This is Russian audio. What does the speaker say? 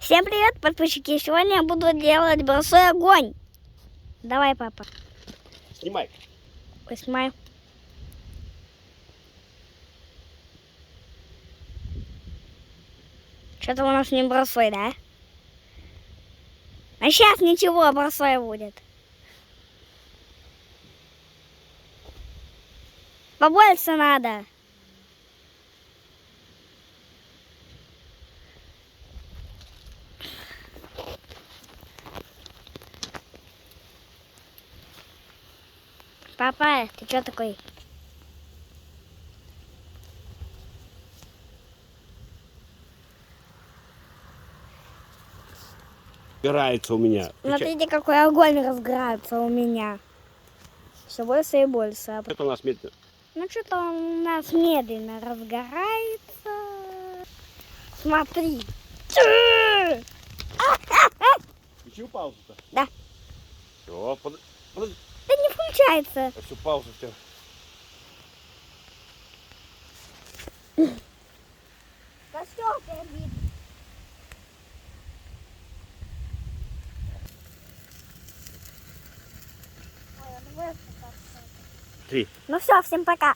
Всем привет, подписчики! Сегодня я буду делать бросой огонь. Давай, папа. Снимай. Ой, снимай. Что-то у нас не бросой, да? А сейчас ничего, бросой будет. Побольше надо. Папа, ты что такой? Убирается у меня. Смотрите, какой огонь разгорается у меня. Все больше и больше. Это у нас медленно. Ну, что-то он у нас медленно разгорается. Смотри. Включил паузу-то? Да. Все, подожди. Да не включается. Все, пауза, все. Костер горит. Ой, он высоко. Три. Ну все, всем пока.